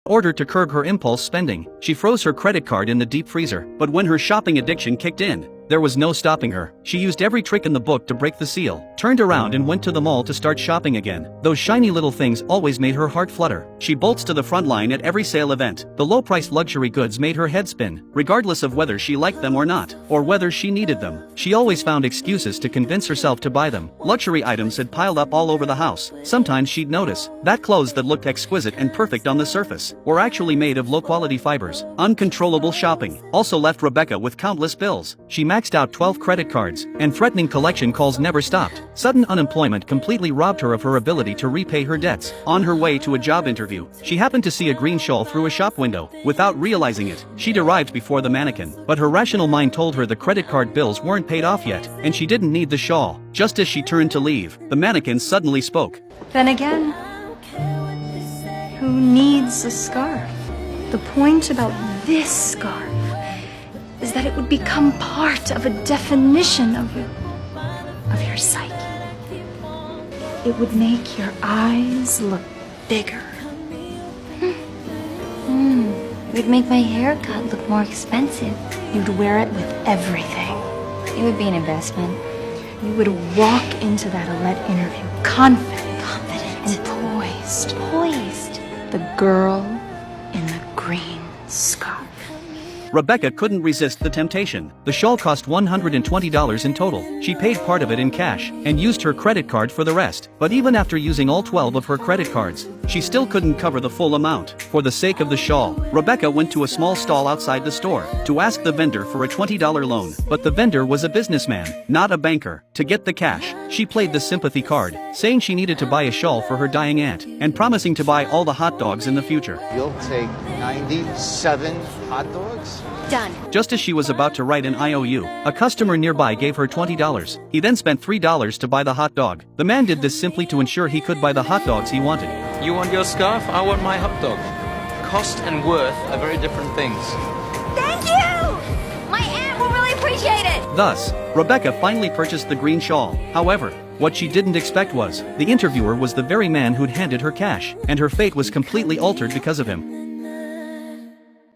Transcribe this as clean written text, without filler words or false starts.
order to curb her impulse spending, she froze her credit card in the deep freezer. But when her shopping addiction kicked in, there was no stopping her. She used every trick in the book to break the seal, turned around and went to the mall to start shopping again. Those shiny little things always made her heart flutter. She bolts to the front line at every sale event. The low-priced luxury goods made her head spin, regardless of whether she liked them or not, or whether she needed them. She always found excuses to convince herself to buy them. Luxury items had piled up all over the house. Sometimes she'd notice that clothes that looked exquisite and perfect on the surface were actually made of low-quality fibers. Uncontrollable shopping also left Rebecca with countless bills. She maxed out 12 credit cards, and threatening collection calls never stopped. Sudden unemployment completely robbed her of her ability to repay her debts. On her way to a job interview, she happened to see a green shawl through a shop window. Without realizing it, she'd arrived before the mannequin. But her rational mind told her the credit card bills weren't paid off yet, and she didn't need the shawl. Just as she turned to leave, the mannequin suddenly spoke. Then again, who needs a scarf? The point about this scarf is that it would become part of a definition of your psyche. It would make your eyes look bigger. It would make my haircut look more expensive. You'd wear it with everything. It would be an investment. You would walk into that Alette interview confident Confident. and poised. Poised. The girl in the green scarf. Rebecca couldn't resist the temptation. The shawl cost $120 in total. She paid part of it in cash, and used her credit card for the rest. But even after using all 12 of her credit cards, she still couldn't cover the full amount. For the sake of the shawl, Rebecca went to a small stall outside the store to ask the vendor for a $20 loan. But the vendor was a businessman, not a banker. To get the cash, she played the sympathy card, saying she needed to buy a shawl for her dying aunt, and promising to buy all the hot dogs in the future. You'll take 97 hot dogs? Done. Just as she was about to write an IOU, a customer nearby gave her $20. He then spent $3 to buy the hot dog. The man did this simply to ensure he could buy the hot dogs he wanted. You want your scarf? I want my hot dog. Cost and worth are very different things. Thank you! My aunt will really appreciate it! Thus, Rebecca finally purchased the green shawl. However, what she didn't expect was, the interviewer was the very man who'd handed her cash, and her fate was completely altered because of him.